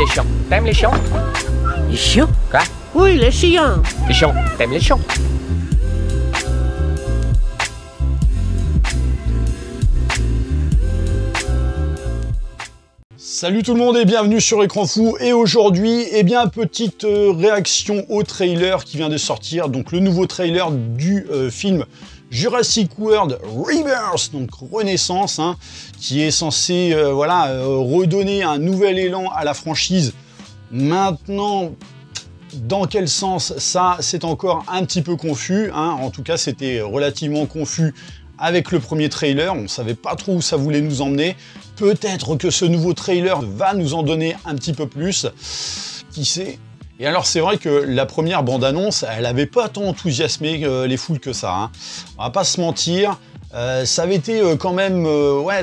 les chiens. T'aimes les chiens? Les chiens? Quoi? Oui, les chiens. Les chiens. T'aimes les chiens? Salut tout le monde et bienvenue sur Écran Fou. Et aujourd'hui, eh bien, petite réaction au trailer qui vient de sortir. Donc le nouveau trailer du film Jurassic World Rebirth, donc Renaissance, hein, qui est censé redonner un nouvel élan à la franchise. Maintenant, dans quel sens, ça, c'est encore un petit peu confus, hein. En tout cas, c'était relativement confus avec le premier trailer. On ne savait pas trop où ça voulait nous emmener. Peut-être que ce nouveau trailer va nous en donner un petit peu plus. Qui sait? Et alors, c'est vrai que la première bande-annonce, elle n'avait pas tant enthousiasmé les foules que ça, hein. On va pas se mentir. Ça avait été quand même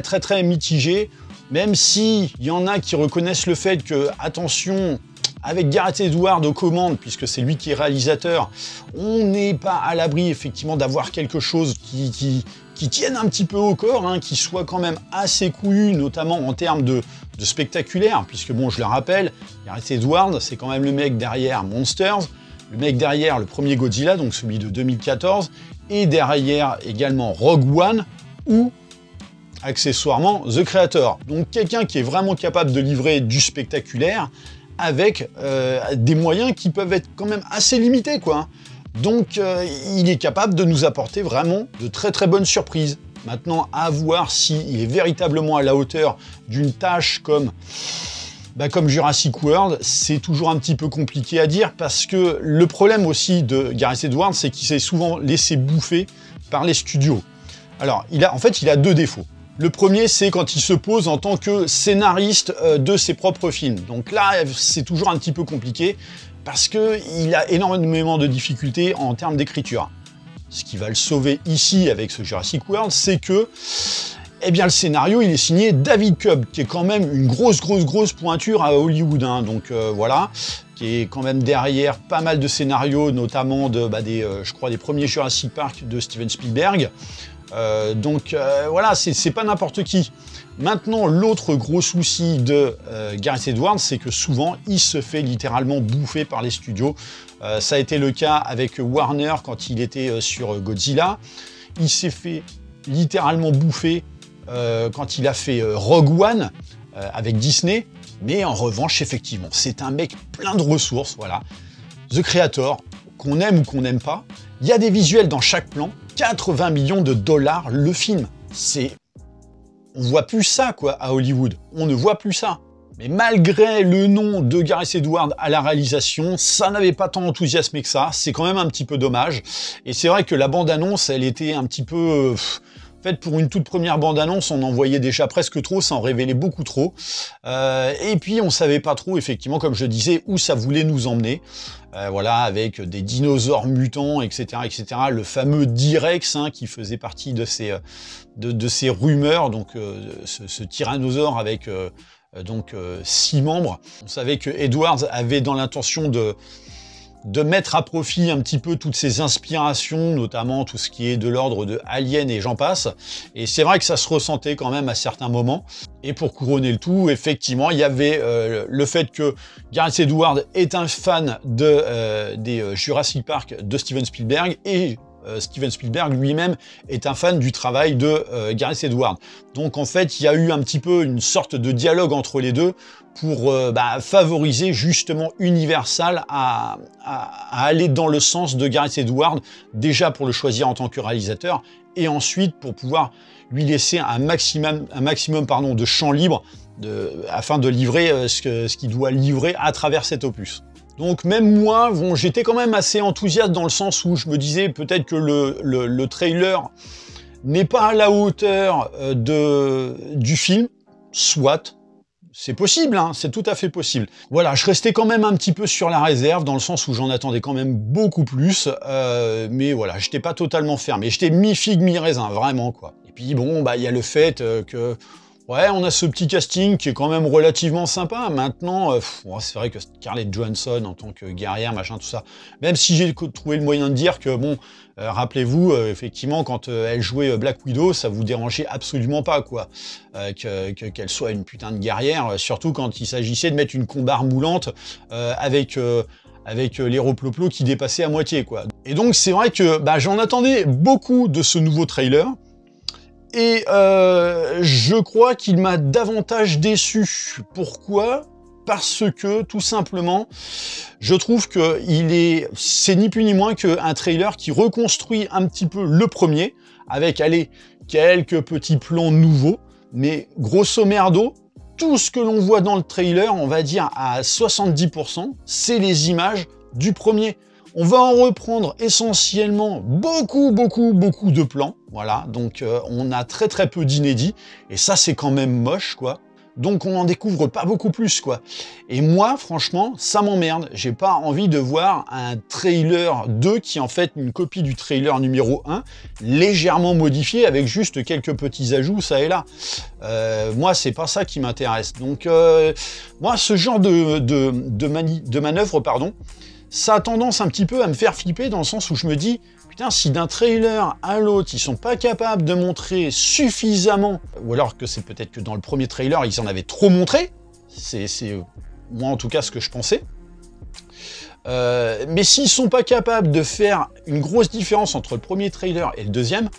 très très mitigé. Même s'il y en a qui reconnaissent le fait que, attention, avec Gareth Edwards aux commandes, puisque c'est lui qui est réalisateur, on n'est pas à l'abri effectivement d'avoir quelque chose qui tienne un petit peu au corps, hein, qui soit quand même assez couillu, notamment en termes de spectaculaire, puisque bon, je le rappelle, Gareth Edwards, c'est quand même le mec derrière Monsters, le mec derrière le premier Godzilla, donc celui de 2014, et derrière également Rogue One, ou accessoirement The Creator. Donc quelqu'un qui est vraiment capable de livrer du spectaculaire, avec des moyens qui peuvent être quand même assez limités, quoi. Donc il est capable de nous apporter vraiment de très très bonnes surprises. Maintenant, à voir s'il est véritablement à la hauteur d'une tâche comme Jurassic World, c'est toujours un petit peu compliqué à dire, parce que le problème aussi de Gareth Edwards, c'est qu'il s'est souvent laissé bouffer par les studios. Alors, il a deux défauts. Le premier, c'est quand il se pose en tant que scénariste de ses propres films. Donc là, c'est toujours un petit peu compliqué parce qu'il a énormément de difficultés en termes d'écriture. Ce qui va le sauver ici avec ce Jurassic World, c'est que le scénario, il est signé David Cobb, qui est quand même une grosse pointure à Hollywood, hein. Donc voilà, qui est quand même derrière pas mal de scénarios, notamment je crois des premiers Jurassic Park de Steven Spielberg. Voilà, c'est pas n'importe qui. Maintenant, l'autre gros souci de Gareth Edwards, c'est que souvent, il se fait littéralement bouffer par les studios. Ça a été le cas avec Warner quand il était sur Godzilla. Il s'est fait littéralement bouffer quand il a fait Rogue One avec Disney. Mais en revanche, effectivement, c'est un mec plein de ressources, voilà. The Creator, qu'on aime ou qu'on n'aime pas. Il y a des visuels dans chaque plan. 80 millions de dollars le film. On voit plus ça, quoi, à Hollywood. On ne voit plus ça. Mais malgré le nom de Gareth Edwards à la réalisation, ça n'avait pas tant enthousiasmé que ça. C'est quand même un petit peu dommage. Et c'est vrai que la bande-annonce, elle était un petit peu... En fait, pour une toute première bande-annonce, on en voyait déjà presque trop, ça en révélait beaucoup trop. Et puis, on savait pas trop, effectivement, comme je disais, où ça voulait nous emmener. Voilà, avec des dinosaures mutants, etc., etc. Le fameux T-Rex, hein, qui faisait partie de ces rumeurs, donc ce tyrannosaure avec 6 membres. On savait que Edwards avait dans l'intention de mettre à profit un petit peu toutes ces inspirations, notamment tout ce qui est de l'ordre de Alien et j'en passe. Et c'est vrai que ça se ressentait quand même à certains moments. Et pour couronner le tout, effectivement, il y avait le fait que Gareth Edwards est un fan des Jurassic Park de Steven Spielberg, et Steven Spielberg lui-même est un fan du travail de Gareth Edwards. Donc en fait, il y a eu un petit peu une sorte de dialogue entre les deux pour favoriser justement Universal à aller dans le sens de Gareth Edwards, déjà pour le choisir en tant que réalisateur, et ensuite pour pouvoir lui laisser un maximum de champ libre afin de livrer ce qu'il doit livrer à travers cet opus. Donc même moi, bon, j'étais quand même assez enthousiaste dans le sens où je me disais peut-être que le trailer n'est pas à la hauteur du film, soit. C'est possible, hein, c'est tout à fait possible. Voilà, je restais quand même un petit peu sur la réserve, dans le sens où j'en attendais quand même beaucoup plus, mais voilà, j'étais pas totalement fermé. J'étais mi-figue, mi-raisin, vraiment, quoi. Et puis bon, il y a le fait que Ouais, on a ce petit casting qui est quand même relativement sympa. Maintenant, c'est vrai que Scarlett Johansson en tant que guerrière, machin, tout ça, même si j'ai trouvé le moyen de dire que, bon, rappelez-vous, effectivement, quand elle jouait Black Widow, ça vous dérangeait absolument pas, quoi, qu'elle soit une putain de guerrière, surtout quand il s'agissait de mettre une combarre moulante avec l'aéroploplo qui dépassait à moitié, quoi. Et donc, c'est vrai que j'en attendais beaucoup de ce nouveau trailer. Et je crois qu'il m'a davantage déçu. Pourquoi ? Parce que, tout simplement, je trouve que c'est ni plus ni moins qu'un trailer qui reconstruit un petit peu le premier, avec, allez, quelques petits plans nouveaux, mais grosso merdo, tout ce que l'on voit dans le trailer, on va dire à 70%, c'est les images du premier. On va en reprendre essentiellement beaucoup de plans, voilà, donc on a très peu d'inédits, et ça c'est quand même moche, quoi. Donc on n'en découvre pas beaucoup plus, quoi. Et moi, franchement, ça m'emmerde. J'ai pas envie de voir un trailer 2 qui est en fait une copie du trailer numéro 1, légèrement modifié, avec juste quelques petits ajouts, ça et là. Moi, c'est pas ça qui m'intéresse. Donc, moi, ce genre de manœuvre, pardon, ça a tendance un petit peu à me faire flipper dans le sens où je me dis, putain, si d'un trailer à l'autre, ils sont pas capables de montrer suffisamment, ou alors que c'est peut-être que dans le premier trailer, ils en avaient trop montré, c'est moi en tout cas ce que je pensais, mais s'ils sont pas capables de faire une grosse différence entre le premier trailer et le deuxième,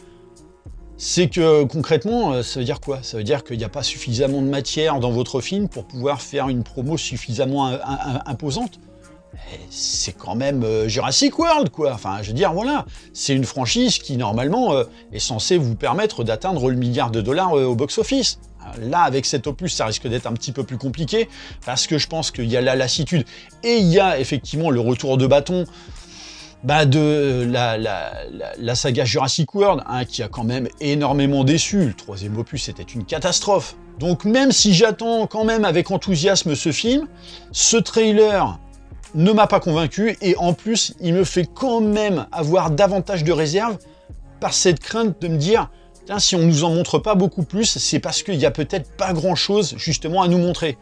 c'est que concrètement, ça veut dire quoi? Ça veut dire qu'il n'y a pas suffisamment de matière dans votre film pour pouvoir faire une promo suffisamment imposante. C'est quand même Jurassic World, quoi. Enfin, je veux dire, voilà, c'est une franchise qui, normalement, est censée vous permettre d'atteindre le $1 milliard au box-office. Là, avec cet opus, ça risque d'être un petit peu plus compliqué, parce que je pense qu'il y a la lassitude, et il y a effectivement le retour de bâton de la saga Jurassic World, hein, qui a quand même énormément déçu. Le troisième opus était une catastrophe. Donc même si j'attends quand même avec enthousiasme ce film, ce trailer ne m'a pas convaincu, et en plus, il me fait quand même avoir davantage de réserve par cette crainte de me dire, si on nous en montre pas beaucoup plus, c'est parce qu'il y a peut-être pas grand-chose justement à nous montrer.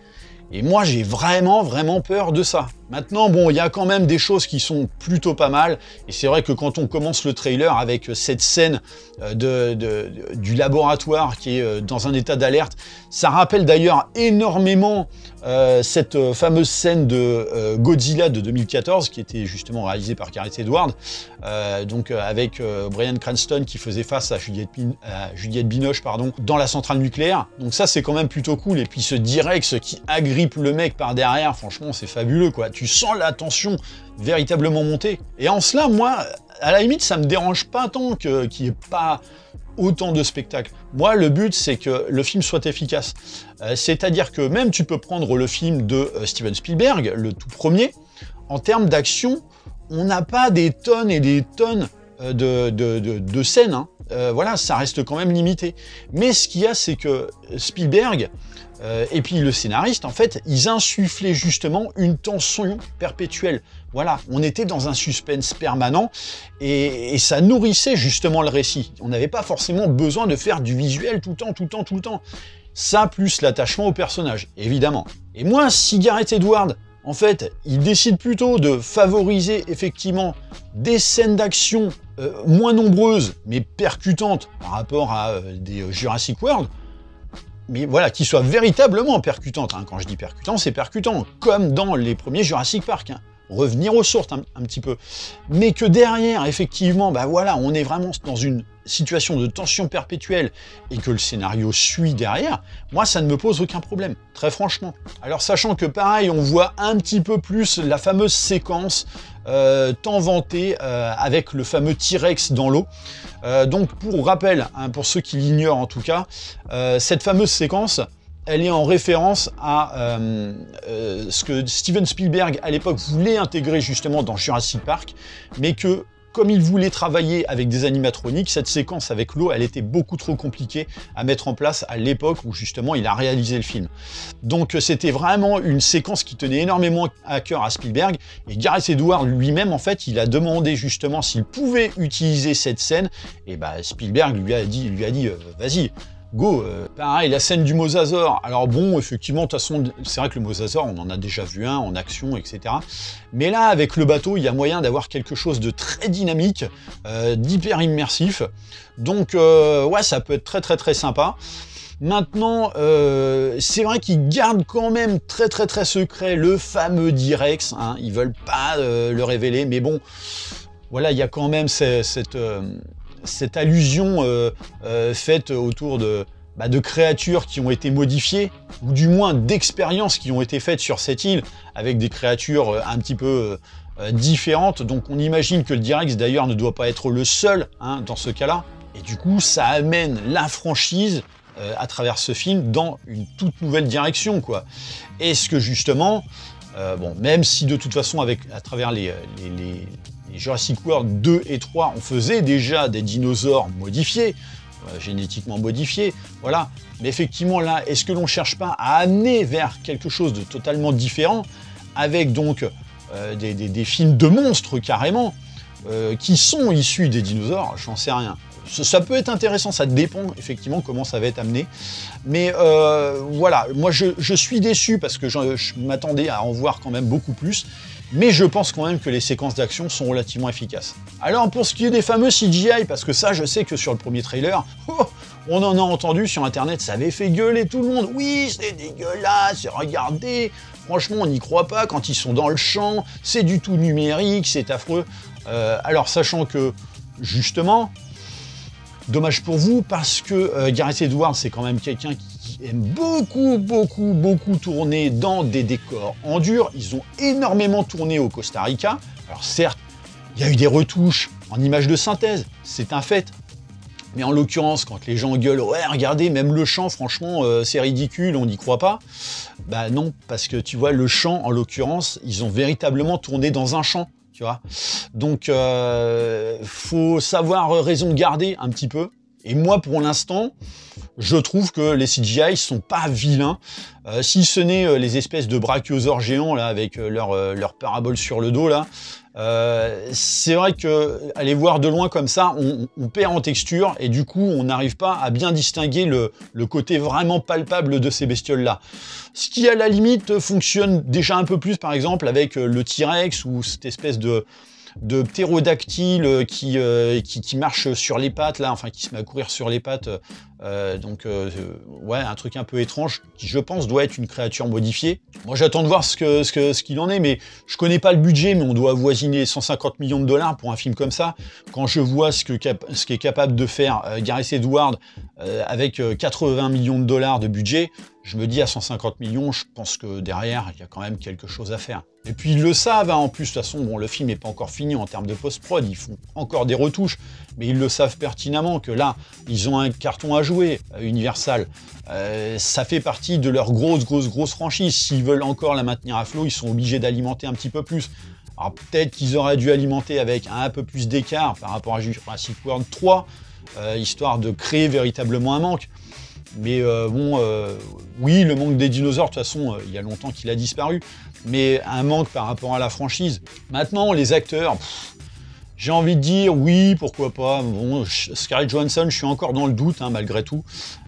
Et moi, j'ai vraiment peur de ça. Maintenant, bon, il y a quand même des choses qui sont plutôt pas mal, et c'est vrai que quand on commence le trailer avec cette scène du laboratoire qui est dans un état d'alerte, ça rappelle d'ailleurs énormément cette fameuse scène de Godzilla de 2014, qui était justement réalisée par Gareth Edwards, avec Bryan Cranston qui faisait face à Juliette Binoche, pardon, dans la centrale nucléaire. Donc ça, c'est quand même plutôt cool, et puis ce T-Rex qui agrippe le mec par derrière, franchement, c'est fabuleux, quoi. Tu sens la tension véritablement monter. Et en cela, moi, à la limite, ça me dérange pas tant qu'il n'y ait pas autant de spectacles. Moi, le but, c'est que le film soit efficace. C'est-à-dire que même tu peux prendre le film de Steven Spielberg, le tout premier, en termes d'action, on n'a pas des tonnes et des tonnes de scènes, hein. Voilà, ça reste quand même limité. Mais ce qu'il y a, c'est que Spielberg, et puis le scénariste, en fait, ils insufflaient justement une tension perpétuelle. Voilà, on était dans un suspense permanent, et ça nourrissait justement le récit. On n'avait pas forcément besoin de faire du visuel tout le temps. Ça, plus l'attachement au personnage, évidemment. Et moi, si Gareth Edwards, en fait, il décide plutôt de favoriser effectivement des scènes d'action moins nombreuses, mais percutantes par rapport à des Jurassic World, mais voilà, qui soient véritablement percutantes. Hein. Quand je dis percutant, c'est percutant, comme dans les premiers Jurassic Park. Hein. Revenir aux sources un petit peu. Mais que derrière, effectivement, voilà, on est vraiment dans une situation de tension perpétuelle et que le scénario suit derrière, moi, ça ne me pose aucun problème, très franchement. Alors, sachant que, pareil, on voit un petit peu plus la fameuse séquence tant vantée avec le fameux T-Rex dans l'eau. Donc, pour rappel, hein, pour ceux qui l'ignorent en tout cas, cette fameuse séquence, elle est en référence à ce que Steven Spielberg, à l'époque, voulait intégrer justement dans Jurassic Park, mais que, comme il voulait travailler avec des animatroniques, cette séquence avec l'eau, elle était beaucoup trop compliquée à mettre en place à l'époque où justement il a réalisé le film. Donc c'était vraiment une séquence qui tenait énormément à cœur à Spielberg, et Gareth Edwards lui-même, en fait, il a demandé justement s'il pouvait utiliser cette scène, et Spielberg lui a dit vas-y, go. Pareil, la scène du mosasaure. Alors bon, effectivement, de toute façon, c'est vrai que le mosasaure, on en a déjà vu un en action, etc. Mais là, avec le bateau, il y a moyen d'avoir quelque chose de très dynamique, d'hyper immersif. Donc, ouais, ça peut être très très très sympa. Maintenant, c'est vrai qu'ils gardent quand même très secret le fameux Direx, hein. Ils veulent pas le révéler, mais bon, voilà, il y a quand même cette allusion faite autour de créatures qui ont été modifiées, ou du moins d'expériences qui ont été faites sur cette île, avec des créatures un petit peu différentes. Donc on imagine que le Direx d'ailleurs ne doit pas être le seul, hein, dans ce cas-là. Et du coup, ça amène la franchise à travers ce film dans une toute nouvelle direction, quoi. Est-ce que justement, bon, même si de toute façon à travers les Jurassic World 2 et 3, on faisait déjà des dinosaures modifiés, génétiquement modifiés, voilà. Mais effectivement là, est-ce que l'on cherche pas à amener vers quelque chose de totalement différent, avec donc des films de monstres carrément, qui sont issus des dinosaures? J'en sais rien. Ça peut être intéressant, ça dépend effectivement comment ça va être amené. Mais voilà, moi je suis déçu parce que je m'attendais à en voir quand même beaucoup plus. Mais je pense quand même que les séquences d'action sont relativement efficaces. Alors pour ce qui est des fameux CGI, parce que ça je sais que sur le premier trailer, on en a entendu sur internet, ça avait fait gueuler tout le monde. Oui, c'est dégueulasse, regardez, franchement on n'y croit pas quand ils sont dans le champ, c'est du tout numérique, c'est affreux. Alors sachant que justement, dommage pour vous, parce que Gareth Edwards, c'est quand même quelqu'un qui aime beaucoup tourner dans des décors en dur. Ils ont énormément tourné au Costa Rica. Alors certes, il y a eu des retouches en images de synthèse, c'est un fait. Mais en l'occurrence, quand les gens gueulent « Ouais, regardez, même le champ, franchement, c'est ridicule, on n'y croit pas », bah non, parce que tu vois, le champ, en l'occurrence, ils ont véritablement tourné dans un champ. Tu vois, donc faut savoir raison garder un petit peu. Et moi, pour l'instant, je trouve que les CGI sont pas vilains, si ce n'est les espèces de brachiosaures géants là avec leur parabole sur le dos là. C'est vrai que aller voir de loin comme ça, on perd en texture et du coup, on n'arrive pas à bien distinguer le côté vraiment palpable de ces bestioles-là. Ce qui, à la limite, fonctionne déjà un peu plus, par exemple, avec le T-Rex ou cette espèce de ptérodactyle qui marche sur les pattes, là, enfin, qui se met à courir sur les pattes. Ouais, un truc un peu étrange, qui, je pense, doit être une créature modifiée. Moi, j'attends de voir ce qu'il en est, mais je connais pas le budget, mais on doit avoisiner 150 millions de dollars pour un film comme ça. Quand je vois ce qu'est capable de faire Gareth Edwards avec 80 millions de dollars de budget, je me dis à 150 millions, je pense que derrière, il y a quand même quelque chose à faire. Et puis ils le savent, hein, en plus, de toute façon, bon, le film n'est pas encore fini en termes de post-prod, ils font encore des retouches, mais ils le savent pertinemment que là, ils ont un carton à jouer, Universal. Ça fait partie de leur grosse franchise. S'ils veulent encore la maintenir à flot, ils sont obligés d'alimenter un petit peu plus. Alors peut-être qu'ils auraient dû alimenter avec un peu plus d'écart par rapport à Jurassic World 3, histoire de créer véritablement un manque. Mais oui, le manque des dinosaures, de toute façon, il y a longtemps qu'il a disparu. Mais un manque par rapport à la franchise. Maintenant, les acteurs, j'ai envie de dire oui, pourquoi pas. Bon, Scarlett Johansson, je suis encore dans le doute, hein, malgré tout.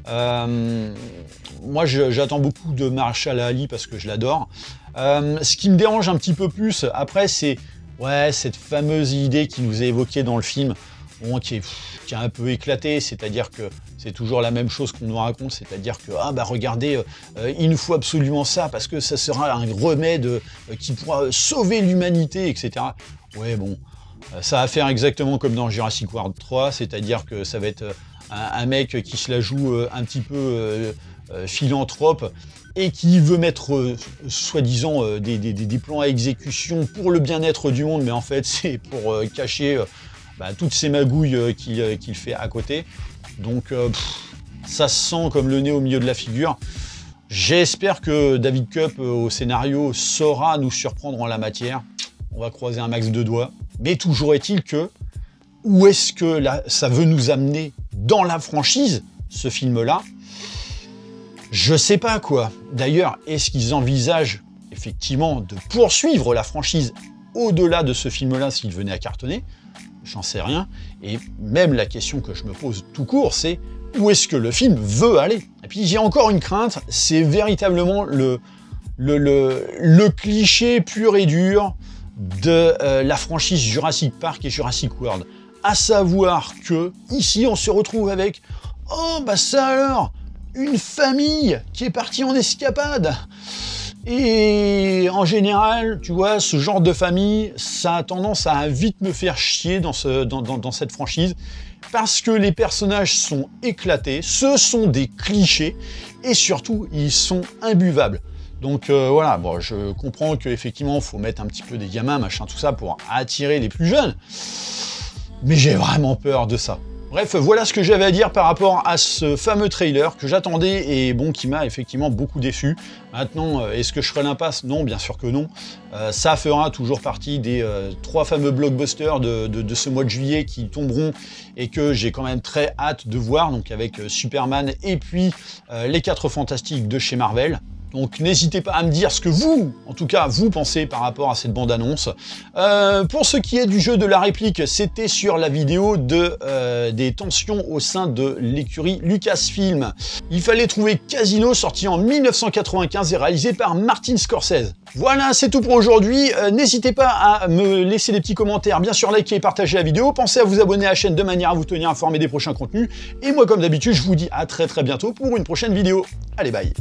Moi, j'attends beaucoup de Mahershala Ali parce que je l'adore. Ce qui me dérange un petit peu plus, après, c'est ouais, cette fameuse idée qui nous est évoquée dans le film. Bon, qui est un peu éclaté, c'est-à-dire que c'est toujours la même chose qu'on nous raconte, c'est-à-dire que ah bah regardez, il nous faut absolument ça parce que ça sera un remède qui pourra sauver l'humanité, etc. Ouais bon, ça va faire exactement comme dans Jurassic World 3, c'est-à-dire que ça va être un mec qui se la joue un petit peu philanthrope et qui veut mettre soi-disant des plans à exécution pour le bien-être du monde, mais en fait c'est pour cacher toutes ces magouilles qu'il fait à côté. Donc ça se sent comme le nez au milieu de la figure. J'espère que David Koepp au scénario saura nous surprendre en la matière. On va croiser un max de doigts. Mais toujours est-il que, où est-ce que là, ça veut nous amener dans la franchise, ce film-là? Je sais pas quoi. D'ailleurs, est-ce qu'ils envisagent effectivement de poursuivre la franchise au-delà de ce film-là s'il venait à cartonner? J'en sais rien. Et même la question que je me pose tout court, c'est où est-ce que le film veut aller. Et puis j'ai encore une crainte, c'est véritablement le cliché pur et dur de la franchise Jurassic Park et Jurassic World. À savoir que, ici, on se retrouve avec « Oh, bah ça alors, une famille qui est partie en escapade !» Et en général, tu vois, ce genre de famille, ça a tendance à vite me faire chier dans cette franchise, parce que les personnages sont éclatés, ce sont des clichés, et surtout, ils sont imbuvables. Donc voilà, bon, je comprends qu'effectivement, il faut mettre un petit peu des gamins, machin, tout ça, pour attirer les plus jeunes. Mais j'ai vraiment peur de ça. Bref, voilà ce que j'avais à dire par rapport à ce fameux trailer que j'attendais et bon, qui m'a effectivement beaucoup déçu. Maintenant, est-ce que je ferai l'impasse? Non, bien sûr que non. Ça fera toujours partie des 3 fameux blockbusters de ce mois de juillet qui tomberont et que j'ai quand même très hâte de voir, donc avec Superman et puis les 4 Fantastiques de chez Marvel. Donc n'hésitez pas à me dire ce que vous, en tout cas, vous pensez par rapport à cette bande-annonce. Pour ce qui est du jeu de la réplique, c'était sur la vidéo des tensions au sein de l'écurie Lucasfilm. Il fallait trouver Casino, sorti en 1995 et réalisé par Martin Scorsese. Voilà, c'est tout pour aujourd'hui. N'hésitez pas à me laisser des petits commentaires, bien sûr liker et partager la vidéo. Pensez à vous abonner à la chaîne de manière à vous tenir informé des prochains contenus. Et moi, comme d'habitude, je vous dis à très bientôt pour une prochaine vidéo. Allez, bye!